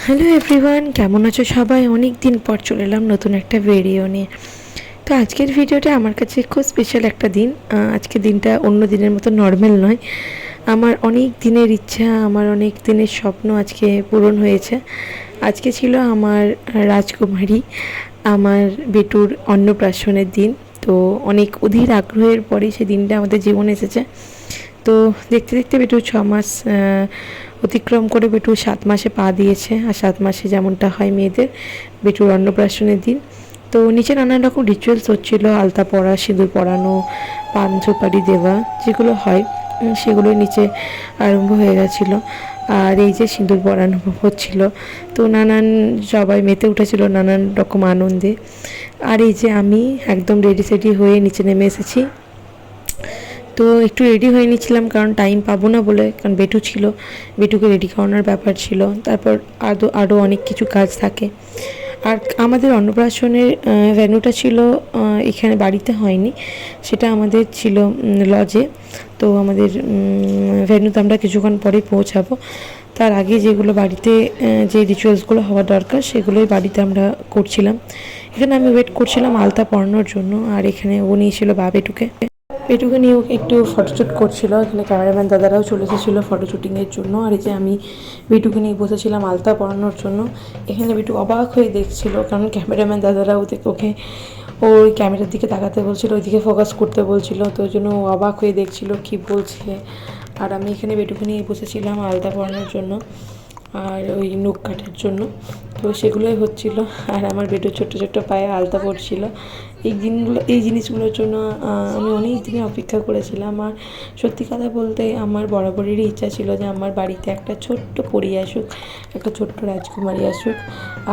Hello everyone, কেমন আছো সবাই? অনেক দিন পর চলে এলাম নতুন একটা ভিডিও নিয়ে। তো আজকের ভিডিওটা আমার কাছে খুব স্পেশাল একটা দিন। আজকের দিনটা অন্য দিনের মতো নর্মাল নয়। আমার অনেক দিনের ইচ্ছা, আমার অনেক দিনের স্বপ্ন আজকে পূরণ হয়েছে। আজকে ছিল আমার রাজকুমারী, আমার বেটুর অন্নপ্রাশনের দিন। তো অনেক অধীর আগ্রহের পরে সেই দিনটা আমাদের জীবনে এসেছে। তো দেখতে দেখতে বেটু 6 মাস অতিক্রম করে বেটু 7 মাসে পা দিয়েছে। আর 7 মাসে যেমনটা হয় মেয়েদের, বেটুর অন্নপ্রাশনের দিন। তো নিচে নানান রকম রিচুয়ালস হচ্ছিল, আলতা পরা, সিঁদুর পরানো, পান সুপারি দেওয়া, যেগুলো হয় সেগুলো নিচে আরম্ভ হয়ে গেছিলো। আর এই যে সিঁদুর পরানো হচ্ছিল, তো নানান সবাই মেতে উঠেছিল নানান রকম আনন্দে। আর এই যে আমি একদম রেডি সেডি হয়ে নিচে নেমে এসেছি। তো একটু রেডি হয়ে নিচ্ছিলাম, কারণ টাইম পাবো না বলে, কারণ বেটু ছিল, বেটুকে রেডি করানোর ব্যাপার ছিল। তারপর আরও অনেক কিছু কাজ থাকে। আর আমাদের অন্নপ্রাশনের ভেন্যুটা ছিল এখানে বাড়িতে হয়নি, সেটা আমাদের ছিল লজে। তো আমাদের ভেন্যুতে আমরা কিছুক্ষণ পরেই পৌঁছাবো। তার আগে যেগুলো বাড়িতে যে রিচুয়ালসগুলো হওয়া দরকার সেগুলোই বাড়িতে আমরা করছিলাম। এখানে আমি ওয়েট করছিলাম আলতা পরানোর জন্য, আর এখানে ও নিয়েছিল বেটুকে। পেটুকে নিয়েও একটু ফটোশ্যুট করছিল। এখানে ক্যামেরাম্যান দাদারাও চলে এসেছিলো ফটো শ্যুটিংয়ের জন্য। আর এই যে আমি বেটুকে নিয়ে বসেছিলাম আলতা পরানোর জন্য। এখানে বেটু অবাক হয়ে দেখছিল, কারণ ক্যামেরাম্যান দাদারা ওকে ওই ক্যামেরার দিকে তাকাতে বলছিল, ওইদিকে ফোকাস করতে বলছিল। তো ওই জন্য ও অবাক হয়ে দেখছিল কী বলছে। আর আমি এখানে বেটুকে নিয়ে বসেছিলাম আলতা পরানোর জন্য আর ওই নখ কাটার জন্য। তো সেগুলোই হচ্ছিলো। আর আমার বেটুর ছোট্ট ছোট্ট পায়ে আলতা পড়ছিল। এই জিনিসগুলোর জন্য আমি অনেক দিনে অপেক্ষা করেছিলাম। আর সত্যি কথা বলতে আমার বরাবরেরই ইচ্ছা ছিল যে আমার বাড়িতে একটা ছোট্ট পরী আসুক, একটা ছোট্ট রাজকুমারী আসুক।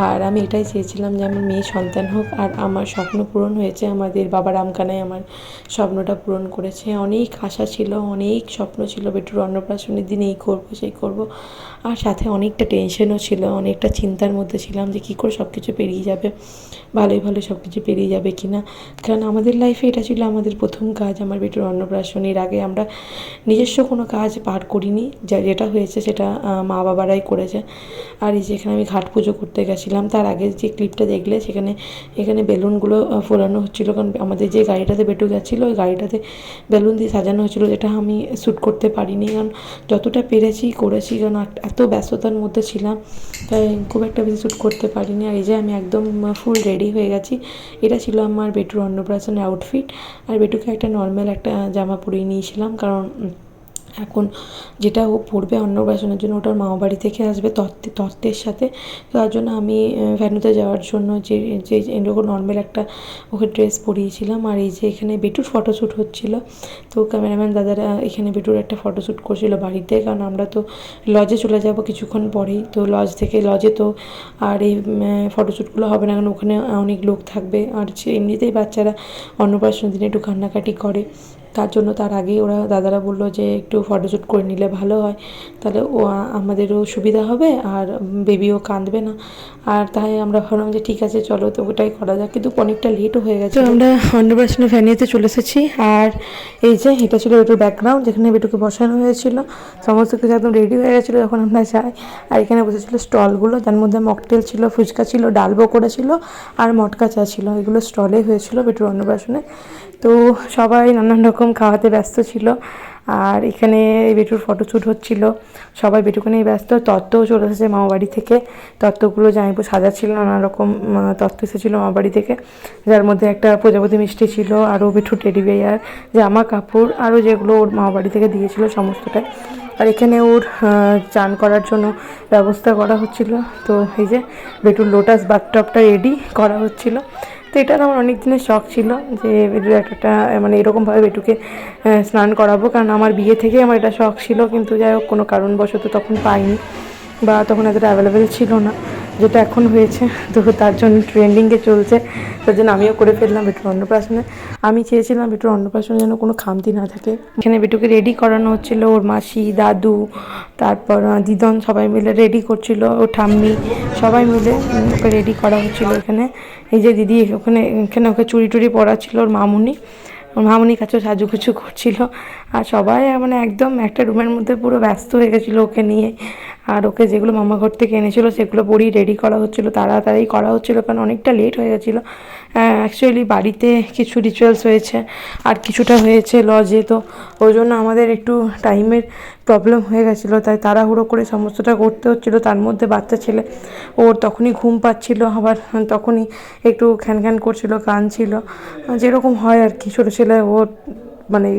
আর আমি এটাই চেয়েছিলাম যে আমার মেয়ে সন্তান হোক। আর আমার স্বপ্ন পূরণ হয়েছে। আমাদের বাবা রামকানাই আমার স্বপ্নটা পূরণ করেছে। অনেক আশা ছিল, অনেক স্বপ্ন ছিল, বেটুর অন্নপ্রাশনের দিনে এই করবো সেই করবো। আর সাথে অনেকটা টেনশনও ছিল, অনেকটা চিন্তার মধ্যে ছিলাম যে কী করে সব কিছু পেরিয়ে যাবে, ভালোই সব কিছু পেরিয়ে যাবে কি না। কারণ আমাদের লাইফে এটা ছিল আমাদের প্রথম কাজ, আমার বেটুর অন্নপ্রাশনের আগে আমরা নিজস্ব কোনো কাজ পার করিনি। যেটা হয়েছে সেটা মা বাবারাই করেছে। আর এই যেখানে আমি ঘাট পুজো করতে গেছিলাম, তার আগে যে ক্লিপটা দেখলে এখানে বেলুনগুলো ফোলানো হচ্ছিলো। কারণ আমাদের যে গাড়িটাতে বেটু গেছিলো ওই গাড়িটাতে বেলুন দিয়ে সাজানো হচ্ছিলো, যেটা আমি শ্যুট করতে পারিনি। কারণ যতটা পেরেছি করেছি, কারণ এত ব্যস্ততার মধ্যে ছিলাম, তাই খুব একটা বেশি শ্যুট করতে পারিনি। আর এই যে আমি একদম ফুল রেডি হয়ে গেছি। এটা ছিল আমার বেটুর অন্নপ্রাশনের আউটফিট। আর বেটুকে একটা নর্মাল একটা জামা পরিয়ে নিয়েছিলাম, কারণ এখন যেটা ও পরবে অন্নপ্রাশনের জন্য ওটার মামা বাড়ি থেকে আসবে তত্ত্বের সাথে। তার জন্য আমি ভ্যানুতে যাওয়ার জন্য যে যে এরকম নর্মাল একটা ওকে ড্রেস পরিয়েছিলাম। আর এই যে এখানে বেটুর ফটোশ্যুট হচ্ছিলো। তো ক্যামেরাম্যান দাদারা এখানে বেটুর একটা ফটোশ্যুট করছিল বাড়িতে, কারণ আমরা তো লজে চলে যাব কিছুক্ষণ পরেই। তো লজে তো আর এই ফটোশ্যুটগুলো হবে না, কারণ ওখানে অনেক লোক থাকবে। আর এমনিতেই বাচ্চারা অন্নপ্রাশনের দিনে একটু কান্নাকাটি করে, তার জন্য তার আগেই দাদারা বললো যে একটু ফটোশ্যুট করে নিলে ভালো হয়, তাহলে আমাদেরও সুবিধা হবে আর বেবিও কাঁদবে না। আর তাই আমরা ভাবলাম যে ঠিক আছে চলো, তো ওটাই করা যাক। কিন্তু অনেকটা লেটও হয়ে গেছে। তো আমরা অন্নপ্রাশনের ভ্যানিতে চলে এসেছি। আর এই যে এটা ছিল বেটুর ব্যাকগ্রাউন্ড, যেখানে বেটুকে বসানো হয়েছিল। সমস্ত কিছু একদম রেডি হয়ে গেছিলো যখন আমরা যাই। আর এখানে বসেছিল স্টলগুলো, যার মধ্যে মকটেল ছিল, ফুচকা ছিল, ডাল পকোড়া ছিল আর মটকা চা ছিল। এগুলো স্টলে হয়েছিল বেটুর অন্নপ্রাশনে। তো সবাই নানান রকম খাওয়াতে ব্যস্ত ছিল। আর এখানে বেটুর ফটোশ্যুট হচ্ছিল, সবাই বেটুকে নিয়ে ব্যস্ত। তত্ত্বও চলে এসেছে মামা বাড়ি থেকে। তত্ত্বগুলো জামাইবু সাজাচ্ছিল, নানা রকম তত্ত্ব এসেছিলো মামা বাড়ি থেকে, যার মধ্যে একটা প্রজাপতি মিষ্টি ছিল, আরও বেটুর টেডি বিয়ার, জামা কাপড়, আরও যেগুলো ওর মামা বাড়ি থেকে দিয়েছিল সমস্তটাই। আর এখানে ওর চান করার জন্য ব্যবস্থা করা হচ্ছিল। তো এই যে বেটুর লোটাস বাথটবটা রেডি করা হচ্ছিল। তো এটা আমার অনেক দিনের শখ ছিল যে বেটুর একটা মানে এরকমভাবে বেটুকে স্নান করাবো, কারণ আমার বিয়ে থেকেই আমার এটা শখ ছিল। কিন্তু যাই হোক কোনো কারণবশত তখন পাইনি, বা তখন এতটা অ্যাভেলেবেল ছিল না, যেটা এখন হয়েছে। তো তার জন্য ট্রেন্ডিংয়ে চলছে, তার জন্য আমিও করে ফেললাম বেটুর অন্নপ্রাশনে। আমি চেয়েছিলাম বেটুর অন্নপ্রাশনে যেন কোনো খামতি না থাকে। এখানে বেটুকে রেডি করানো হচ্ছিলো, ওর মাসি, দাদু, তারপর দিদন সবাই মিলে রেডি করছিল, ওর ঠাম্মি সবাই মিলে ওকে রেডি করা হচ্ছিলো। এখানে এই যে দিদি এখানে ওকে চুড়ি টুড়ি পরাচ্ছিল, ওর মামুনির কাছেও সাজুগুজু করছিল। আর সবাই মানে একদম একটা রুমের মধ্যে পুরো ব্যস্ত হয়ে গেছিলো ওকে নিয়ে। আর ওকে যেগুলো মামা ঘর থেকে এনেছিলো সেগুলো বড়ি রেডি করা হচ্ছিলো, তাড়াতাড়ি করা হচ্ছিলো কারণ অনেকটা লেট হয়ে গেছিলো। অ্যাকচুয়ালি বাড়িতে কিছু রিচুয়ালস হয়েছে আর কিছুটা হয়েছে লজে, তো ওই জন্য আমাদের একটু টাইমের প্রবলেম হয়ে গেছিলো, তাই তাড়াহুড়ো করে সমস্তটা করতে হচ্ছিলো। তার মধ্যে বাচ্চা ছেলে ওর তখনই ঘুম পাচ্ছিলো, আবার তখনই একটু খ্যান করছিল, কাঁদছিল, যেরকম হয় আর কি। ছোটো ছেলে ওর মানে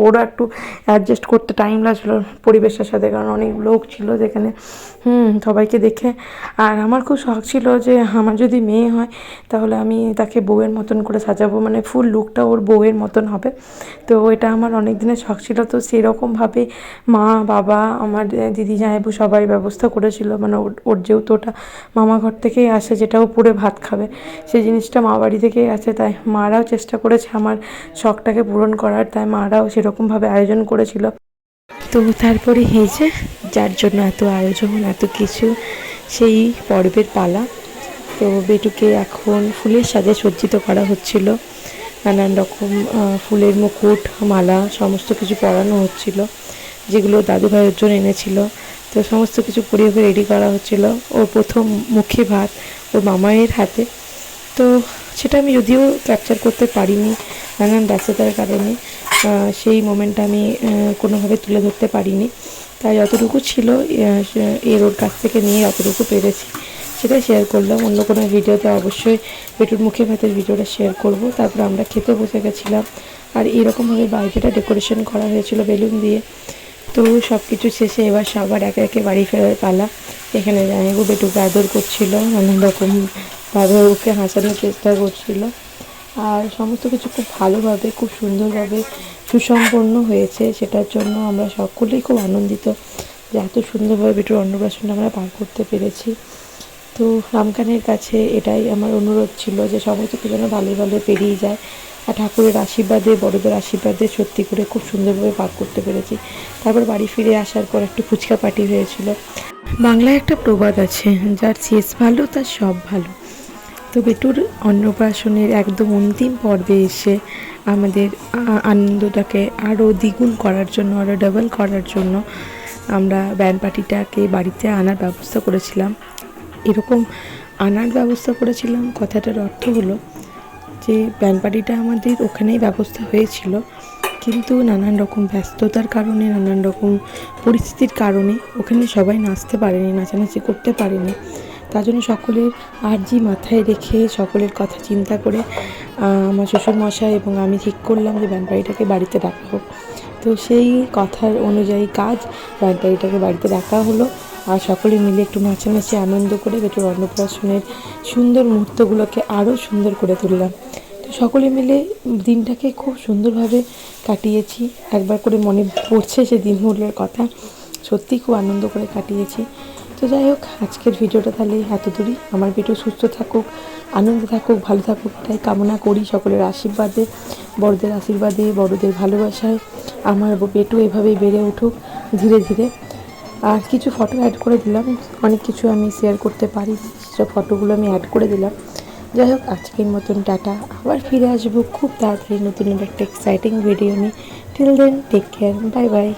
ওরা একটু অ্যাডজাস্ট করতে টাইম লাগছিলো পরিবেশের সাথে, কারণ অনেক লোক ছিল যেখানে, সবাইকে দেখে। আর আমার খুব শখ ছিল যে আমার যদি মেয়ে হয় তাহলে আমি তাকে বউয়ের মতন করে সাজাবো, মানে ফুল লুকটা ওর বউয়ের মতন হবে। তো এটা আমার অনেক দিনের শখ ছিল। তো সেরকমভাবে মা বাবা আমার দিদি জামাইবু সবাই ব্যবস্থা করেছিল, মানে ওর যেহেতু ওটা মামা ঘর থেকেই আসে, যেটা ও পুড়ে ভাত খাবে সেই জিনিসটা মা বাড়ি থেকেই আসে, তাই মারাও চেষ্টা করেছে আমার শখটাকে পূরণ করার, তাই মারাও সেরকমভাবে আয়োজন করেছিল। তো তারপরে হয়েছে যার জন্য এত আয়োজন এত কিছু, সেই পর্বের পালা। তো বেটুকে এখন ফুলের সাজে সজ্জিত করা হচ্ছিল, নানান রকম ফুলের মুকুট মালা সমস্ত কিছু পরানো হচ্ছিল, যেগুলো দাদু ভাইয়ের জন্য এনেছিল। তো সমস্ত কিছু পরিয়ে রেডি করা হচ্ছিল। ওর প্রথম মুখে ভাত ওর মামায়ের হাতে, তো সেটা আমি যদিও ক্যাপচার করতে পারিনি নানান ব্যস্ততার কারণে, সেই মোমেন্টটা আমি কোনোভাবে তুলে ধরতে পারিনি। তাই যতটুকু ছিল এর ওর কাছ থেকে নিয়ে যতটুকু পেরেছি সেটাই শেয়ার করলাম। অন্য কোনো ভিডিওতে অবশ্যই পেটুর মুখে ভাতের ভিডিওটা শেয়ার করব। তারপর আমরা খেতে বসে গেছিলাম, আর এরকমভাবে বাইরেটা ডেকোরেশন করা হয়েছিল বেলুন দিয়ে। তো সব কিছু শেষে এবার সবার একে একে বাড়ি ফেরার পালা। এখানে জামাইবু বেটুকে আদর করছিল, নানান রকমভাবে ওকে হাসানোর চেষ্টা করছিল, আর সমস্ত কিছু খুব ভালোভাবে খুব সুন্দরভাবে সুসম্পন্ন হয়েছে। সেটার জন্য আমরা সকলেই খুব আনন্দিত যে এত সুন্দরভাবে বেটুর অন্নপ্রাশনটা আমরা পার করতে পেরেছি। তো রামকানের কাছে এটাই আমার অনুরোধ ছিল যে সমস্ত কিছু যেন ভালোই ভালো পেরিয়ে যায়, আর ঠাকুরের আশীর্বাদে বড়দের আশীর্বাদে সত্যি করে খুব সুন্দরভাবে পার করতে পেরেছি। তারপর বাড়ি ফিরে আসার পর একটু ফুচকা পার্টি হয়েছিল। বাংলায় একটা প্রবাদ আছে, যার শেষ ভালো তার সব ভালো। তো বেটুর অন্নপ্রাশনের একদম অন্তিম পর্বে এসে আমাদের আনন্দটাকে আরও দ্বিগুণ করার জন্য, আরও ডাবল করার জন্য আমরা ব্যান্ড পার্টিটাকে বাড়িতে আনার ব্যবস্থা করেছিলাম। এরকম আনার ব্যবস্থা করেছিলাম কথাটার অর্থ হলো যে ব্যান্ড পার্টিটা আমাদের ওখানেই ব্যবস্থা হয়েছিল, কিন্তু নানান রকম ব্যস্ততার কারণে, নানান রকম পরিস্থিতির কারণে ওখানে সবাই নাচতে পারেনি, নাচানাচি করতে পারেনি। তার জন্য সকলের আর্জি মাথায় রেখে, সকলের কথা চিন্তা করে আমার শ্বশুরমশাই এবং আমি ঠিক করলাম যে ব্যান্ড পার্টিটাকে বাড়িতে ডাকা হোক। তো সেই কথার অনুযায়ী কাজ, ব্যান্ড পার্টিটাকে বাড়িতে ডাকা হলো, আর সকলে মিলে একটু নাচানাচি আনন্দ করে বেটুর অন্নপ্রাশনের সুন্দর মুহূর্তগুলোকে আরও সুন্দর করে তুললাম। তো সকলে মিলে দিনটাকে খুব সুন্দরভাবে কাটিয়েছি। একবার করে মনে পড়ছে সে দিনগুলোর কথা, সত্যিই খুব আনন্দ করে কাটিয়েছি। তো যাই হোক, আজকের ভিডিওটা তাহলে এত দূরই। আমার বেটু সুস্থ থাকুক, আনন্দে থাকুক, ভালো থাকুক, তাই কামনা করি। সকলের আশীর্বাদে, বড়দের আশীর্বাদে, বড়দের ভালোবাসায় আমার বেটু এভাবেই বেড়ে উঠুক ধীরে ধীরে। আর কিছু ফটো অ্যাড করে দিলাম, অনেক কিছু আমি শেয়ার করতে পারি, সব ফটোগুলো আমি অ্যাড করে দিলাম। যাই হোক, আজকের মতন টাটা। আবার ফিরে আসবো খুব তাড়াতাড়ি নতুন একটা এক্সাইটিং ভিডিও নিয়ে। Till then, take care, bye by.